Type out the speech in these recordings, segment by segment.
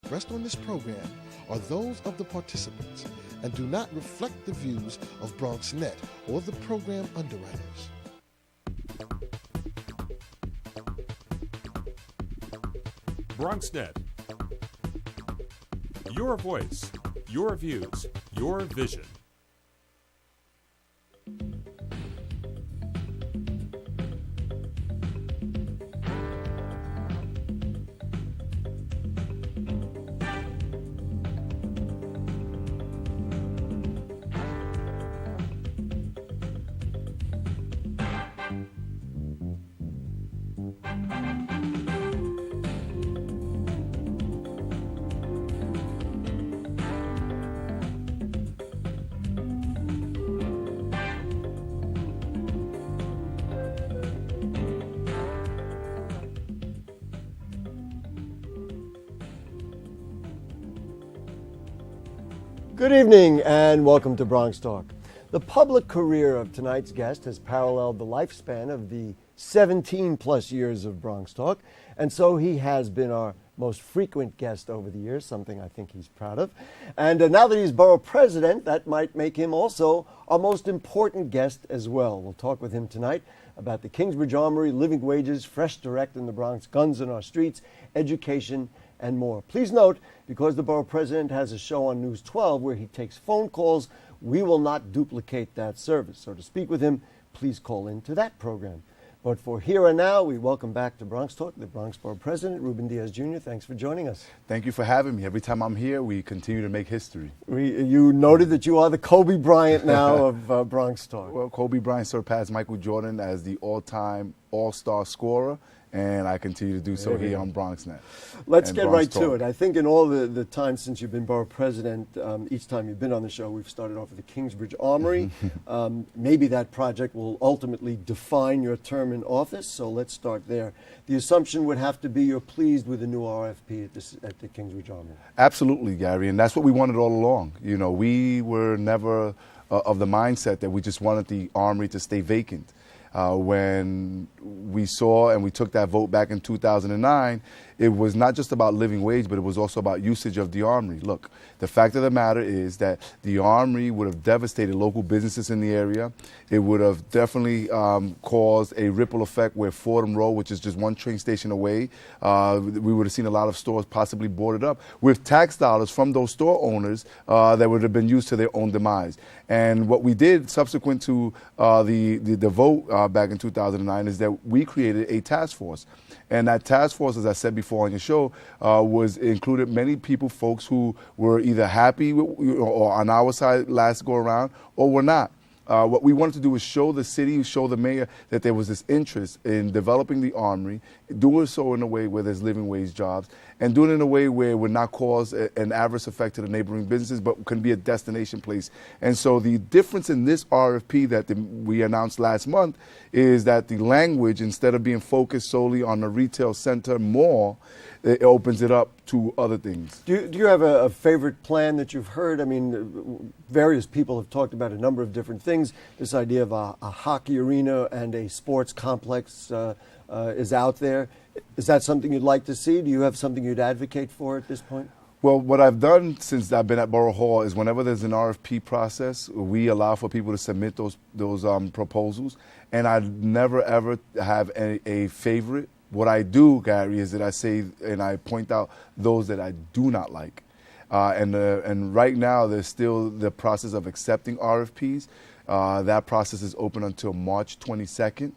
expressed on this program are those of the participants and do not reflect the views of BronxNet or the program underwriters. BronxNet. Your voice, your views, your vision. Good evening and welcome to Bronx Talk. The public career of tonight's guest has paralleled the lifespan of the 17 plus years of Bronx Talk, and so he has been our most frequent guest over the years, something I think he's proud of. And now that he's Borough President, that might make him also our most important guest as well. We'll talk with him tonight about the Kingsbridge Armory, living wages, fresh direct in the Bronx, guns in our streets, education, and more. Please note, because the Borough President has a show on News 12 where he takes phone calls, we will not duplicate that service. So to speak with him, please call into that program. But for here and now, we welcome back to Bronx Talk the Bronx Borough President, Ruben Diaz Jr. Thanks for joining us. Thank you for having me. Every time I'm here, we continue to make history. You noted that you are the Kobe Bryant now of Bronx Talk. Well, Kobe Bryant surpassed Michael Jordan as the all-time all-star scorer, and I continue to do so here on BronxNet. Let's get right to it. I think in all the time since you've been Borough President, each time you've been on the show, we've started off with the Kingsbridge Armory. Maybe that project will ultimately define your term in office, so let's start there. The assumption would have to be you're pleased with the new RFP at the Kingsbridge Armory. Absolutely, Gary, and that's what we wanted all along. You know, we were never of the mindset that we just wanted the Armory to stay vacant. When we saw and we took that vote back in 2009, it was not just about living wage, but it was also about usage of the Armory. Look, the fact of the matter is that the Armory would have devastated local businesses in the area. It would have definitely caused a ripple effect where Fordham Road, which is just one train station away, we would have seen a lot of stores possibly boarded up with tax dollars from those store owners that would have been used to their own demise. And what we did subsequent to the vote back in 2009 is that we created a task force. And that task force, as I said before on your show, included many people, folks who were either happy or on our side last go around or were not. What we wanted to do was show the city, show the mayor that there was this interest in developing the Armory, doing so in a way where there's living wage jobs, and doing it in a way where it would not cause an adverse effect to the neighboring businesses, but can be a destination place. And so the difference in this RFP that we announced last month is that the language, instead of being focused solely on the retail center mall, it opens it up to other things. Do you have a favorite plan that you've heard? I mean, various people have talked about a number of different things. This idea of a hockey arena and a sports complex is out there. Is that something you'd like to see? Do you have something you'd advocate for at this point? Well, what I've done since I've been at Borough Hall is whenever there's an RFP process, we allow for people to submit those proposals, and I never ever have a favorite. What I do, Gary, is that I say and I point out those that I do not like. And right now, there's still the process of accepting RFPs. That process is open until March 22nd.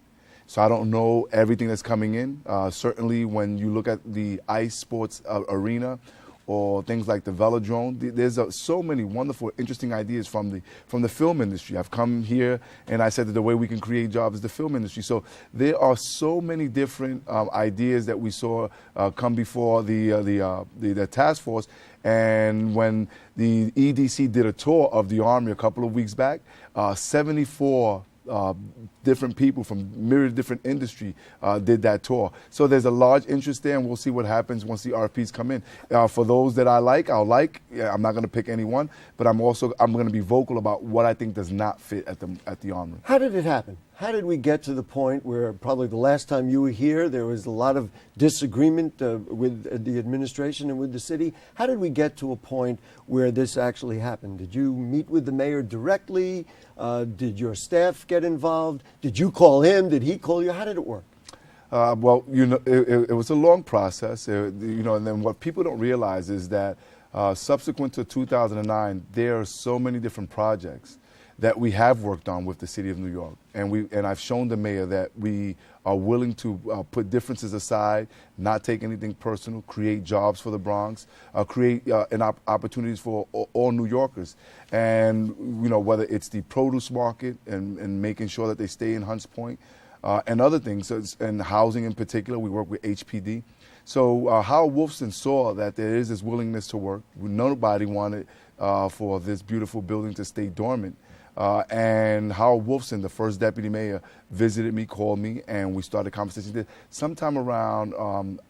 So I don't know everything that's coming in. Certainly, when you look at the ice sports arena or things like the velodrome, there's so many wonderful, interesting ideas from the film industry. I've come here and I said that the way we can create jobs is the film industry. So there are so many different ideas that we saw come before the task force. And when the EDC did a tour of the Armory a couple of weeks back, 74 different people from myriad different industry did that tour. So there's a large interest there, and we'll see what happens once the RFPs come in. For those that I like, I'll like. I'm not going to pick anyone, but I'm going to be vocal about what I think does not fit at the Armory. How did it happen? How did we get to the point where probably the last time you were here, there was a lot of disagreement with the administration and with the city? How did we get to a point where this actually happened? Did you meet with the mayor directly? Did your staff get involved? Did you call him? Did he call you? How did it work? Well, it was a long process, and then what people don't realize is that subsequent to 2009, there are so many different projects that we have worked on with the city of New York, and I've shown the mayor that we are willing to put differences aside, not take anything personal, create jobs for the Bronx, create opportunities for all New Yorkers, and whether it's the produce market and making sure that they stay in Hunts Point. And other things, and housing in particular. We work with HPD. So Howard Wolfson saw that there is this willingness to work. Nobody wanted for this beautiful building to stay dormant. And Howard Wolfson, the first deputy mayor, visited me, called me, and we started a conversation sometime around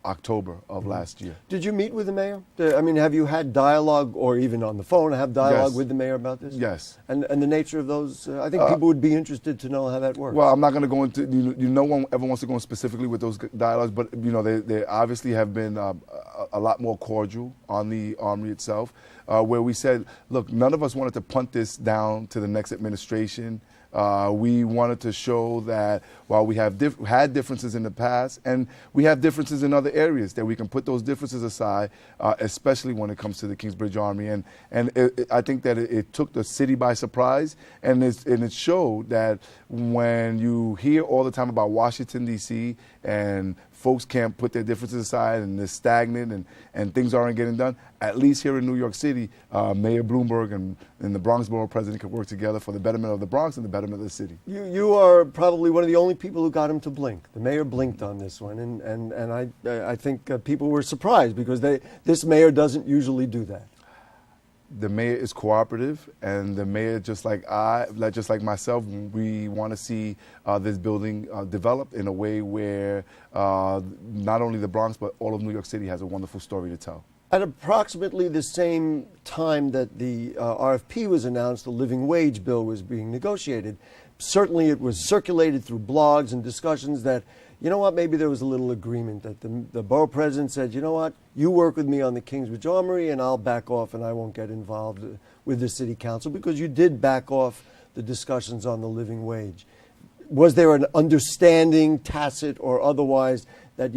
October of last year. Did you meet with the mayor? I mean, have you had dialogue, or even on the phone, have dialogue Yes. with the mayor about this? Yes. And the nature of those, I think people would be interested to know how that works. Well, I'm not going to go into, no one ever wants to go in specifically with those dialogues, but, they obviously have been a lot more cordial on the Armory itself, where we said, look, none of us wanted to punt this down to the next administration. We wanted to show that while we have had differences in the past, and we have differences in other areas, that we can put those differences aside, especially when it comes to the Kingsbridge Armory. And I think that it took the city by surprise, and it showed that when you hear all the time about Washington, D.C., and folks can't put their differences aside, and they're stagnant, and things aren't getting done, at least here in New York City, Mayor Bloomberg and the Bronx Borough President could work together for the betterment of the Bronx and the betterment of the city. You are probably one of the only people who got him to blink. The mayor blinked on this one, and I think people were surprised, because this mayor doesn't usually do that. The mayor is cooperative, and the mayor, just like myself, we want to see this building develop in a way where not only the Bronx but all of New York City has a wonderful story to tell. At approximately the same time that the RFP was announced, the living wage bill was being negotiated. Certainly it was circulated through blogs and discussions that, maybe there was a little agreement that the borough president said, you work with me on the Kingsbridge Armory and I'll back off and I won't get involved with the city council, because you did back off the discussions on the living wage. Was there an understanding, tacit or otherwise, that,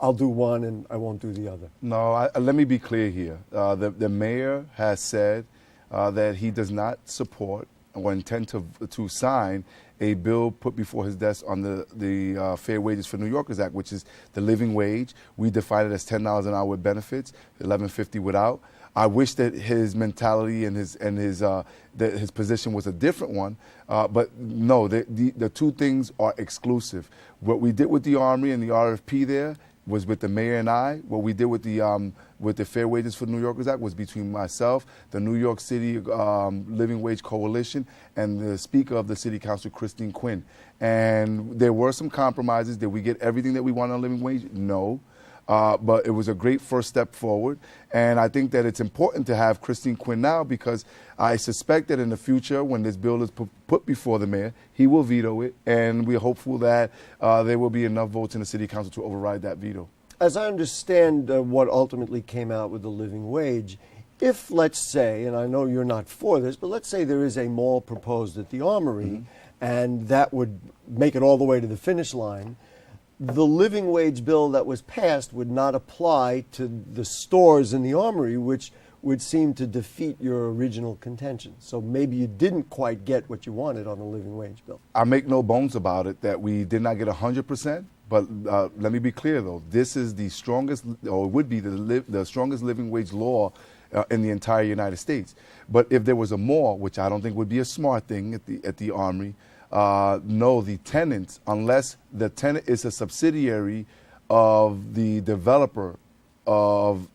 I'll do one and I won't do the other? No, let me be clear here. The mayor has said that he does not support or intend to sign a bill put before his desk on the Fair Wages for New Yorkers Act, which is the living wage. We define it as $10 an hour with benefits, $11.50 without. I wish that his mentality and his position was a different one, but no, the two things are exclusive. What we did with the Armory and the RFP there was with the mayor and I. What we did with the Fair Wages for New Yorkers Act was between myself, the New York City Living Wage Coalition, and the Speaker of the City Council, Christine Quinn. And there were some compromises. Did we get everything that we wanted on living wage? No. But it was a great first step forward. And I think that it's important to have Christine Quinn now, because I suspect that in the future, when this bill is put before the mayor, he will veto it. And we're hopeful that there will be enough votes in the city council to override that veto. As I understand what ultimately came out with the living wage, if, let's say, and I know you're not for this, but let's say there is a mall proposed at the Armory, and that would make it all the way to the finish line, the living wage bill that was passed would not apply to the stores in the Armory, which would seem to defeat your original contention. So maybe you didn't quite get what you wanted on the living wage bill. I make no bones about it that we did not get 100%, but let me be clear, though. This is the strongest, or would be the strongest living wage law in the entire United States. But if there was a more, which I don't think would be a smart thing at the Armory, no, the tenants, unless the tenant is a subsidiary of the developer of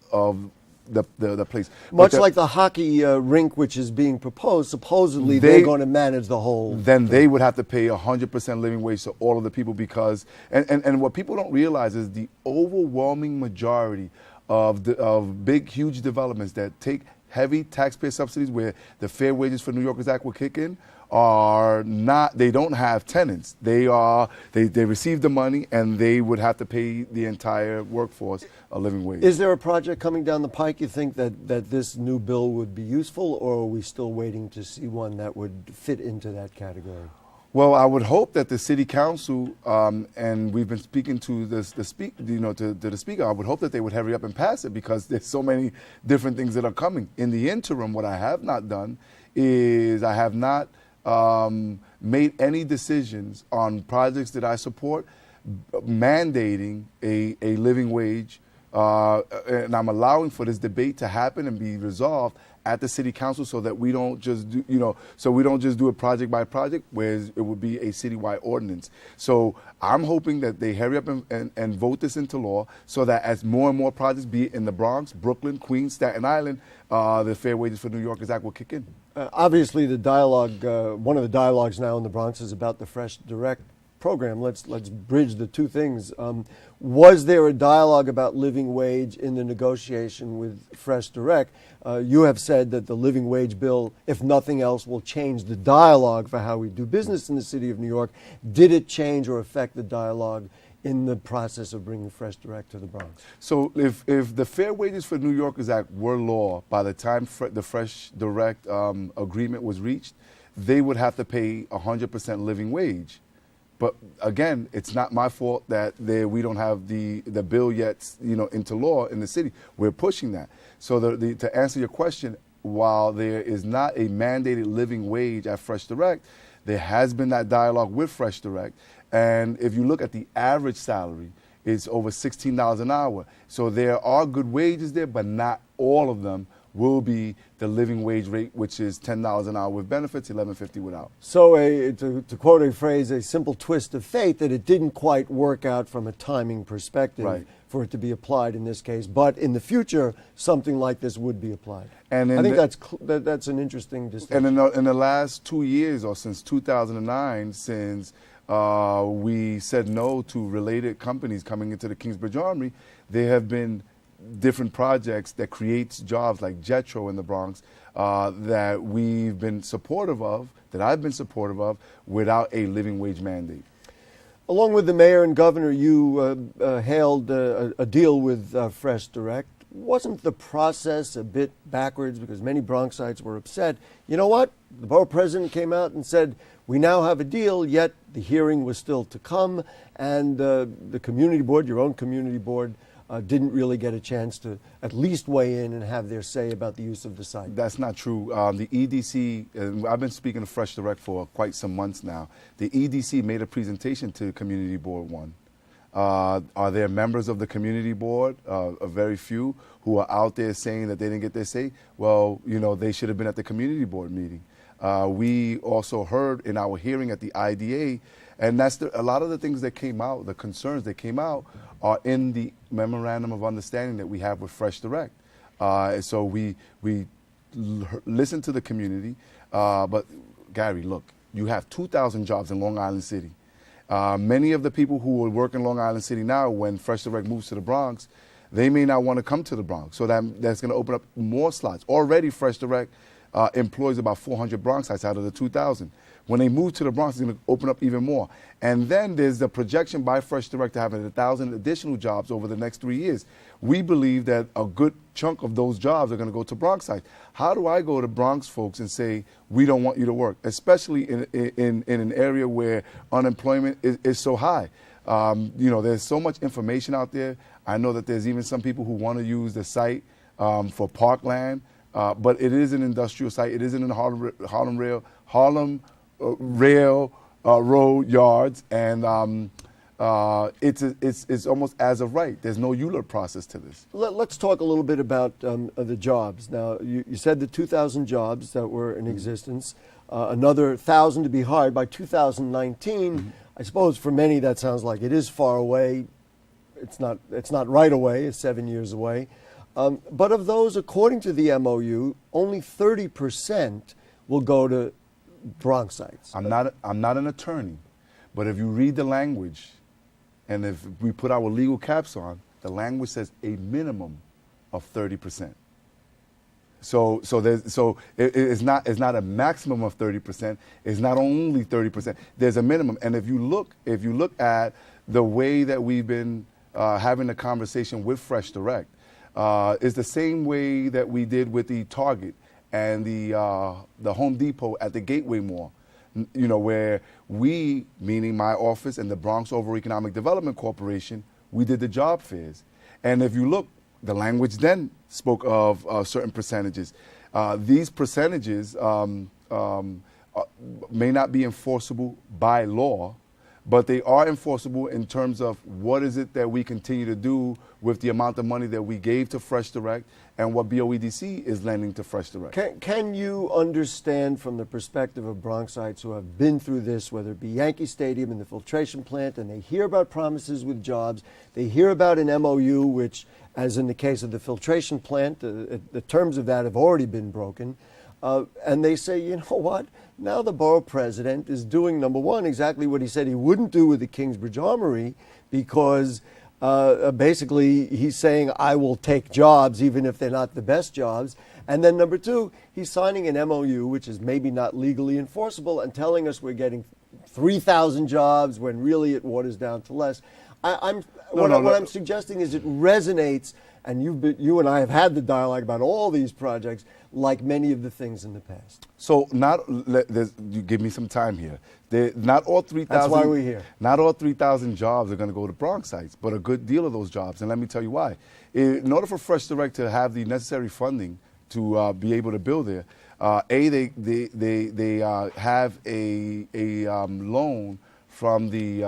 the place. Much like the hockey rink, which is being proposed, supposedly they're going to manage the whole. Then they would have to pay 100% living wage to all of the people, because, and what people don't realize is the overwhelming majority of big, huge developments that take heavy taxpayer subsidies, where the Fair Wages for New Yorkers Act will kick in, are not, they don't have tenants. They receive the money and they would have to pay the entire workforce a living wage. Is there a project coming down the pike you think that this new bill would be useful, or are we still waiting to see one that would fit into that category? Well, I would hope that the city council, and we've been speaking to the speaker, I would hope that they would hurry up and pass it, because there's so many different things that are coming. In the interim, what I have not done is I have not made any decisions on projects that I support mandating a living wage, and I'm allowing for this debate to happen and be resolved at the city council, so that we don't just do it project by project, whereas it would be a citywide ordinance. So I'm hoping that they hurry up and vote this into law, so that as more and more projects, be it in the Bronx, Brooklyn, Queens, Staten Island, the Fair Wages for New Yorkers Act will kick in. Obviously, the dialogue, one of the dialogues now in the Bronx is about the Fresh Direct program. Let's bridge the two things. Was there a dialogue about living wage in the negotiation with Fresh Direct? You have said that the living wage bill, if nothing else, will change the dialogue for how we do business in the city of New York. Did it change or affect the dialogue in the process of bringing Fresh Direct to the Bronx? So if the Fair Wages for New Yorkers Act were law by the time the Fresh Direct agreement was reached, they would have to pay 100% living wage. But again, it's not my fault that we don't have the bill yet, into law in the city. We're pushing that. So to answer your question, while there is not a mandated living wage at Fresh Direct, there has been that dialogue with Fresh Direct. And if you look at the average salary, it's over $16 an hour. So there are good wages there, but not all of them will be the living wage rate, which is $10 an hour with benefits, $11.50 without. So to quote a phrase, a simple twist of fate that it didn't quite work out from a timing perspective for it to be applied in this case. But in the future, something like this would be applied. And I think that's an interesting distinction. And in the last 2 years, or since 2009, since we said no to related companies coming into the Kingsbridge Armory, there have been different projects that creates jobs like Jetro in the Bronx that we've been supportive of, that I've been supportive of, without a living wage mandate. Along with the mayor and governor, you hailed a deal with Fresh Direct. Wasn't the process a bit backwards, because many Bronxites were upset? You know what? The borough president came out and said, we now have a deal, yet the hearing was still to come, and the community board, your own community board, didn't really get a chance to at least weigh in and have their say about the use of the site. That's not true. The EDC, and I've been speaking to Fresh Direct for quite some months now. The EDC made a presentation to Community Board 1. Are there members of the Community Board, a very few, who are out there saying that they didn't get their say? Well, they should have been at the Community Board meeting. We also heard in our hearing at the IDA, and that's a lot of the things that came out, the concerns that came out, are in the memorandum of understanding that we have with Fresh Direct. So we listen to the community, but Gary, look, you have 2,000 jobs in Long Island City. Many of the people who will work in Long Island City now, when Fresh Direct moves to the Bronx, they may not want to come to the Bronx. So that's going to open up more slots. Already Fresh Direct employs about 400 Bronxites out of the 2,000. When they move to the Bronx, it's going to open up even more. And then there's the projection by Fresh Direct to having 1,000 additional jobs over the next 3 years. We believe that a good chunk of those jobs are going to go to Bronxites. How do I go to Bronx folks and say, we don't want you to work, especially in an area where unemployment is so high? There's so much information out there. I know that there's even some people who want to use the site for parkland, but it is an industrial site. It isn't in the Harlem Railroad yards, and it's almost as of right. There's no ULURP process to this. Let's talk a little bit about the jobs. Now, you said the 2,000 jobs that were in existence, another 1,000 to be hired by 2019. Mm-hmm. I suppose for many that sounds like it is far away. It's not right away. It's 7 years away. But of those, according to the MOU, only 30% will go to Bronxites. I'm not an attorney, but if you read the language, and if we put our legal caps on, the language says a minimum of 30%. It's not a maximum of 30%. It's not only 30%. There's a minimum. And if you look at the way that we've been having a conversation with Fresh Direct, is the same way that we did with the Target and the Home Depot at the Gateway Mall. You know, where we, meaning my office and the Bronx Over Economic Development Corporation, we did the job fairs. And if you look, the language then spoke of certain percentages. These percentages may not be enforceable by law, but they are enforceable in terms of what is it that we continue to do with the amount of money that we gave to Fresh Direct and what BOEDC is lending to Fresh Direct. Can you understand from the perspective of Bronxites who have been through this, whether it be Yankee Stadium and the filtration plant, and they hear about promises with jobs, they hear about an MOU, which, as in the case of the filtration plant, the terms of that have already been broken, and they say, you know what, now the borough president is doing, number one, exactly what he said he wouldn't do with the Kingsbridge Armory, because basically he's saying, I will take jobs even if they're not the best jobs. And then number two, he's signing an MOU, which is maybe not legally enforceable, and telling us we're getting 3,000 jobs when really it waters down to less. What I'm suggesting is it resonates, and you and I have had the dialogue about all these projects, like many of the things in the past. So you give me some time here. Not all 3,000. That's why we're here. Not all 3,000 jobs are going to go to Bronxites, but a good deal of those jobs. And let me tell you why. In order for Fresh Direct to have the necessary funding to be able to build there, they have a loan from the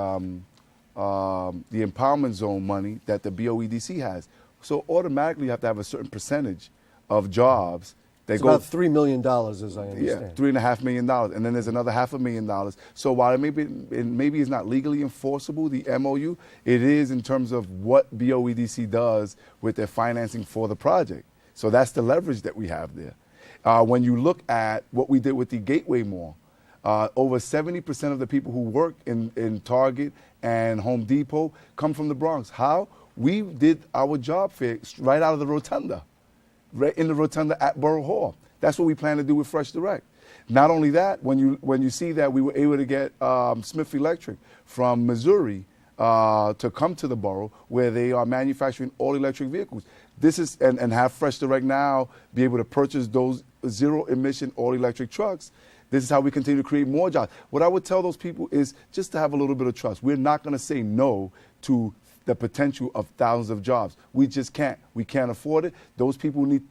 empowerment zone money that the BOEDC has. So automatically you have to have a certain percentage of jobs. It's about $3 million, as I understand. Yeah, $3.5 million, and then there's another $500,000. So while it maybe is not legally enforceable, the MOU, it is in terms of what BOEDC does with their financing for the project. So that's the leverage that we have there. When you look at what we did with the Gateway Mall, over 70% of the people who work in Target and Home Depot come from the Bronx. How? We did our job fair right out of the rotunda. Right in the rotunda at Borough Hall. That's what we plan to do with Fresh Direct. Not only that, when you see that we were able to get Smith Electric from Missouri to come to the borough where they are manufacturing all electric vehicles. This is and have Fresh Direct now be able to purchase those zero emission all electric trucks. This is how we continue to create more jobs. What I would tell those people is just to have a little bit of trust. We're not going to say no to the potential of thousands of jobs. We just can't. We can't afford it. Those people need,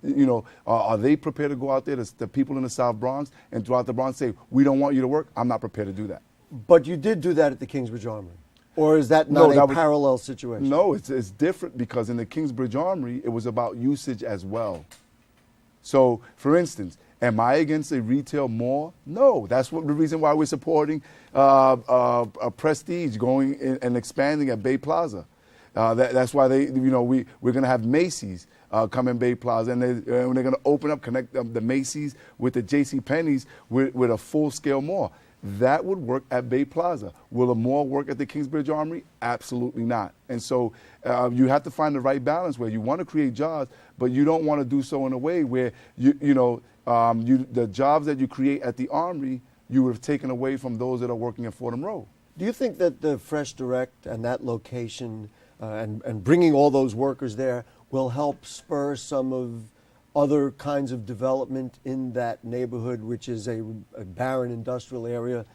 are they prepared to go out there, the people in the South Bronx and throughout the Bronx say, we don't want you to work? I'm not prepared to do that. But you did do that at the Kingsbridge Armory. Or is that not a parallel situation? No, it's different because in the Kingsbridge Armory, it was about usage as well. So, for instance, am I against a retail mall? No, that's the reason why we're supporting Prestige going in and expanding at Bay Plaza. That's why we're going to have Macy's come in Bay Plaza, and they're going to open up, connect the Macy's with the J.C. Penney's with a full-scale mall. That would work at Bay Plaza. Will a mall work at the Kingsbridge Armory? Absolutely not. And so you have to find the right balance where you want to create jobs, but you don't want to do so in a way where the jobs that you create at the Armory, you would have taken away from those that are working at Fordham Road. Do you think that the Fresh Direct and that location and bringing all those workers there will help spur some of other kinds of development in that neighborhood, which is a barren industrial area?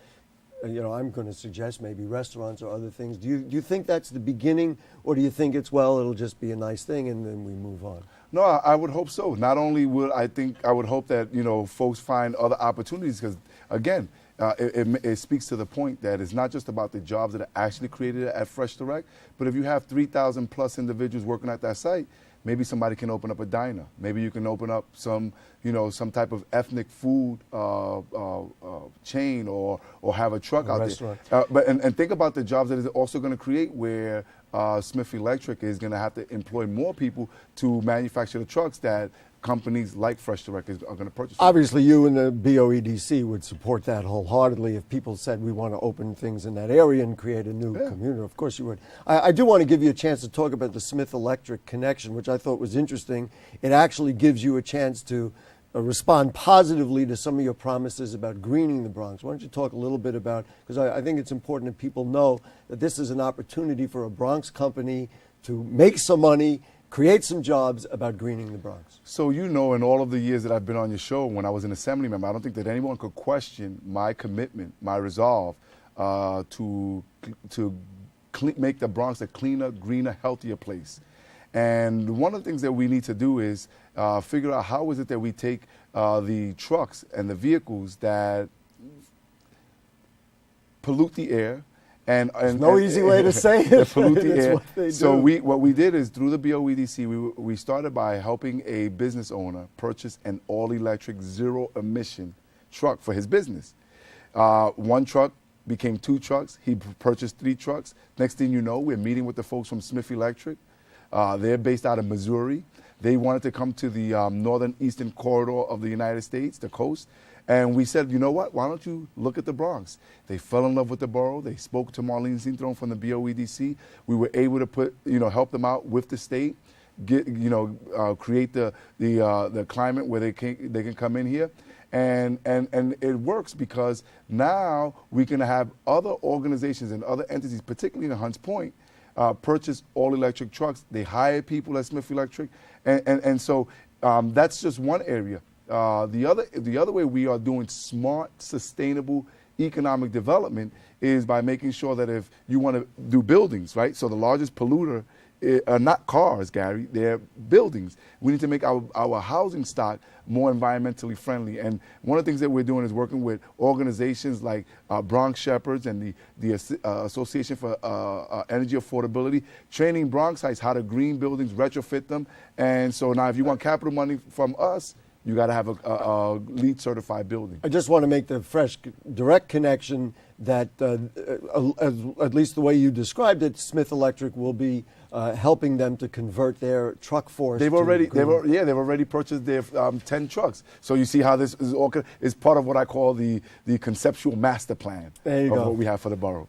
I'm going to suggest maybe restaurants or other things. Do you think that's the beginning, or do you think it'll just be a nice thing and then we move on? No, I would hope so. Not only I would hope that, folks find other opportunities because, again, it speaks to the point that it's not just about the jobs that are actually created at Fresh Direct, but if you have 3,000 plus individuals working at that site, maybe somebody can open up a diner. Maybe you can open up some type of ethnic food chain or have a truck out restaurant there. But think about the jobs that it's also going to create where Smith Electric is going to have to employ more people to manufacture the trucks that companies like Fresh Direct are going to purchase. Obviously, you and the BOEDC would support that wholeheartedly if people said we want to open things in that area and create a new community. Of course you would. I do want to give you a chance to talk about the Smith Electric connection, which I thought was interesting. It actually gives you a chance to respond positively to some of your promises about greening the Bronx. Why don't you talk a little bit about, because I think it's important that people know that this is an opportunity for a Bronx company to make some money, create some jobs about greening the Bronx. So you know, in all of the years that I've been on your show, when I was an assembly member, I don't think that anyone could question my commitment, my resolve to make the Bronx a cleaner, greener, healthier place. And one of the things that we need to do is figure out how is it that we take the trucks and the vehicles that pollute the air, and no easy way to say it. Pollute the air. What they so do. what we did is through the BOEDC, we started by helping a business owner purchase an all-electric, zero-emission truck for his business. One truck became 2 trucks. He purchased 3 trucks. Next thing you know, we're meeting with the folks from Smith Electric. They're based out of Missouri. They wanted to come to the northern eastern corridor of the United States, the coast. And we said, you know what, why don't you look at the Bronx? They fell in love with the borough. They spoke to Marlene Sintron from the BOEDC. We were able to help them out with the state, create the climate where they can come in here. And it works because now we can have other organizations and other entities, particularly in Hunts Point, purchase all-electric trucks. They hire people at Smith Electric. And so that's just one area. The other way we are doing smart, sustainable economic development is by making sure that if you want to do buildings, right? So the largest polluter are not cars, Gary, they're buildings. We need to make our housing stock more environmentally friendly. And one of the things that we're doing is working with organizations like Bronx Shepherds and the Association for Energy Affordability, training Bronxites how to green buildings, retrofit them. And so now if you want capital money from us, you got to have a LEED certified building. I just want to make the fresh, direct connection that, at least the way you described it, Smith Electric will be helping them to convert their truck force. They've already purchased their 10 trucks. So you see how this is part of what I call the conceptual master plan of what we have for the borough.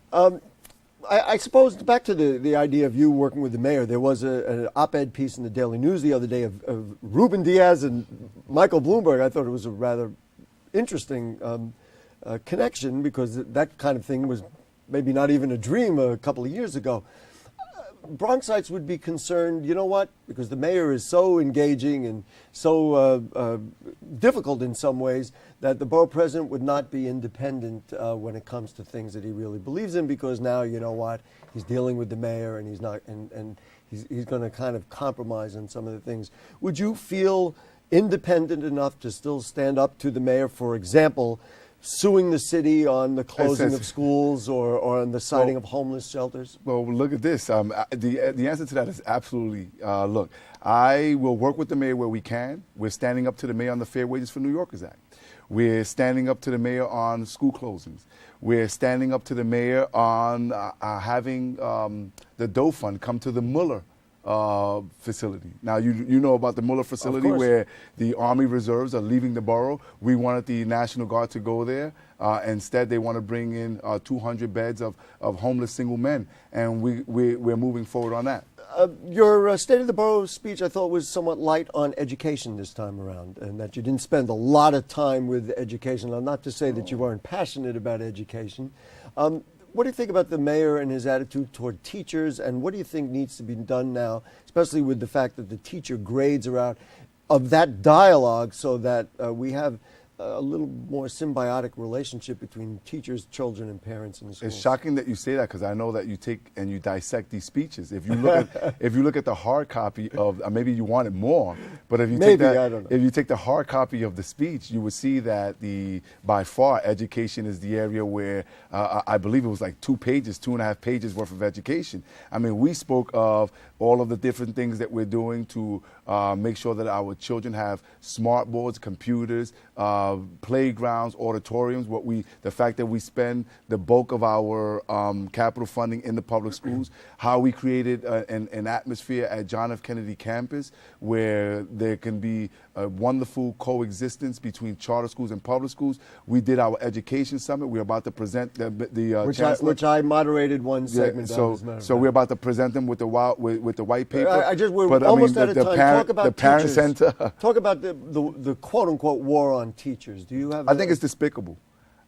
I suppose back to the idea of you working with the mayor, there was an op-ed piece in the Daily News the other day of Ruben Diaz and Michael Bloomberg. I thought it was a rather interesting connection because that kind of thing was maybe not even a dream a couple of years ago. Bronxites would be concerned, you know what, because the mayor is so engaging and so difficult in some ways that the borough president would not be independent when it comes to things that he really believes in, because now, you know what, he's dealing with the mayor and he's not, and he's going to kind of compromise on some of the things. Would you feel independent enough to still stand up to the mayor, for example, suing the city on the closing of schools or on the siting of homeless shelters? Well, look at this. The answer to that is absolutely, look, I will work with the mayor where we can. We're standing up to the mayor on the Fair Wages for New Yorkers Act. We're standing up to the mayor on school closings. We're standing up to the mayor on having the Doe Fund come to the Mueller facility. Now, you know about the Mueller facility where the Army Reserves are leaving the borough. We wanted the National Guard to go there. Instead, they want to bring in 200 beds of homeless single men, and we're moving forward on that. Your State of the Borough speech, I thought, was somewhat light on education this time around, and that you didn't spend a lot of time with education. Now, not to say that you weren't passionate about education. What do you think about the mayor and his attitude toward teachers, and what do you think needs to be done now, especially with the fact that the teacher grades are out of that dialogue so that we have a little more symbiotic relationship between teachers, children, and parents in the schools? It's shocking that you say that, because I know that you take and you dissect these speeches. If you look at the hard copy of, maybe you want it more, but if you take the hard copy of the speech, you would see that by far education is the area where I believe it was like 2.5 pages worth of education. I mean, we spoke of all of the different things that we're doing to make sure that our children have smart boards, computers, playgrounds, auditoriums. The fact that we spend the bulk of our capital funding in the public schools, how we created an atmosphere at John F. Kennedy campus where there can be a wonderful coexistence between charter schools and public schools. We did our education summit. We're about to present the which I moderated one segment. So we're about to present them with with the white paper. We're almost out of time. Talk about the parent teachers. center. Talk about the quote-unquote war on teachers. Do you have? I think it's despicable.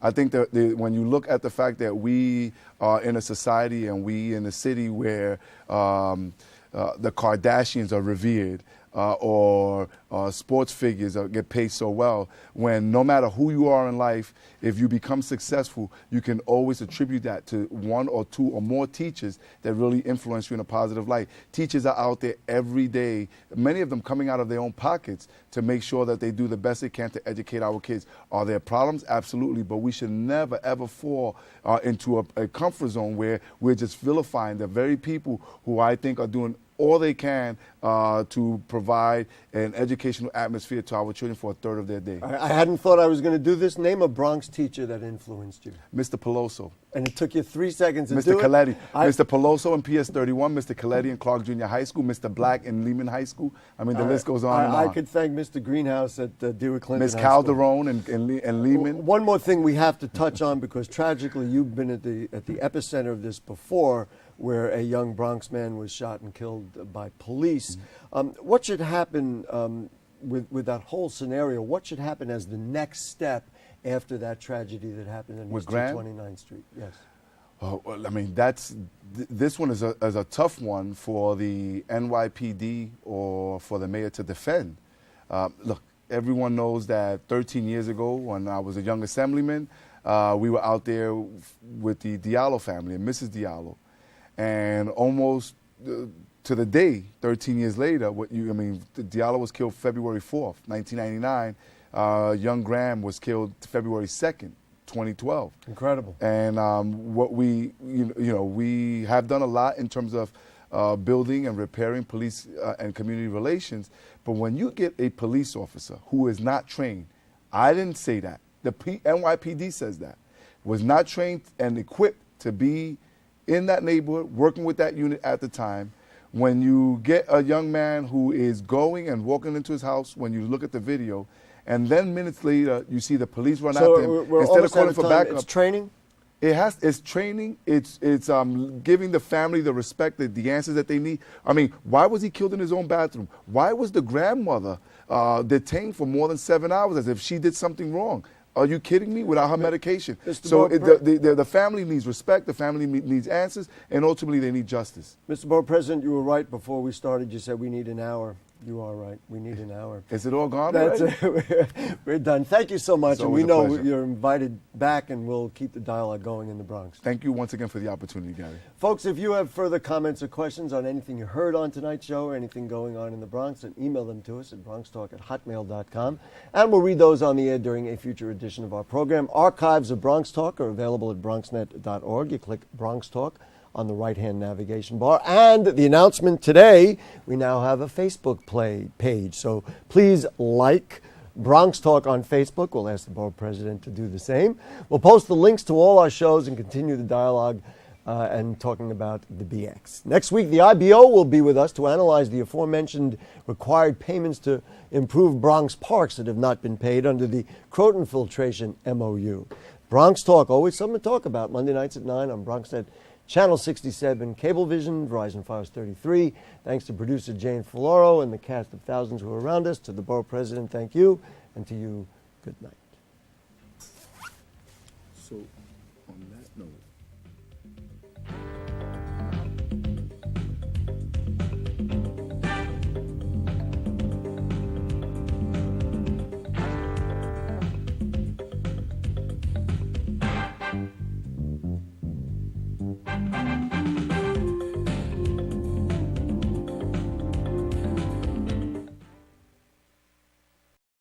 I think that when you look at the fact that we are in a society and we in a city where the Kardashians are revered, or sports figures get paid so well, when no matter who you are in life, if you become successful, you can always attribute that to one or two or more teachers that really influence you in a positive light. Teachers are out there every day, many of them coming out of their own pockets to make sure that they do the best they can to educate our kids. Are there problems? Absolutely, but we should never ever fall into a comfort zone where we're just vilifying the very people who I think are doing all they can to provide an educational atmosphere to our children for a third of their day. I hadn't thought I was going to do this. Name a Bronx teacher that influenced you. Mr. Peloso. And it took you 3 seconds to Mr. do Coletti. it? Mr. Peloso in PS 31, Mr. Coletti in Clark Junior High School, Mr. Black in Lehman High School. I mean, the list goes on and on. I could thank Mr. Greenhouse at Dewey Clinton Ms. High School. Calderon and Lehman. One more thing we have to touch on, because tragically you've been at the epicenter of this before, where a young Bronx man was shot and killed by police. What should happen with that whole scenario? What should happen as the next step after that tragedy that happened on East 29th Street? Yes. Oh, well, I mean, this one is a tough one for the NYPD or for the mayor to defend. Look, everyone knows that 13 years ago, when I was a young assemblyman, we were out there with the Diallo family and Mrs. Diallo. And almost to the day, 13 years later, Diallo was killed February 4th, 1999. Young Graham was killed February 2nd, 2012. Incredible. And what we have done a lot in terms of building and repairing police and community relations. But when you get a police officer who is not trained, I didn't say that. The NYPD says that, was not trained and equipped to be in that neighborhood, working with that unit at the time. When you get a young man who is going and walking into his house, when you look at the video, and then minutes later you see the police run after him, instead of calling for backup. It's training? It's training. It's giving the family the respect, the answers that they need. I mean, why was he killed in his own bathroom? Why was the grandmother detained for more than 7 hours as if she did something wrong? Are you kidding me? Without her medication. So the family needs respect, the family needs answers, and ultimately they need justice. Mr. Borough President, you were right before we started. You said we need an hour. You are right. We need an hour. Is it all gone already? We're done. Thank you so much. And we know pleasure. you're invited back, and we'll keep the dialogue going in the Bronx. Thank you once again for the opportunity, Gary. Folks, if you have further comments or questions on anything you heard on tonight's show or anything going on in the Bronx, then email them to us at bronxtalk@hotmail.com, and we'll read those on the air during a future edition of our program. Archives of Bronx Talk are available at bronxnet.org. You click Bronx Talk on the right-hand navigation bar. And the announcement today, we now have a Facebook page. So please like Bronx Talk on Facebook. We'll ask the Borough President to do the same. We'll post the links to all our shows and continue the dialogue and talking about the BX. Next week, the IBO will be with us to analyze the aforementioned required payments to improve Bronx parks that have not been paid under the Croton Filtration MOU. Bronx Talk, always something to talk about. Monday nights at 9 on BronxNet Channel 67, Cablevision, Verizon Fios 33. Thanks to producer Jane Folloro and the cast of thousands who are around us. To the Borough President, thank you. And to you, good night. So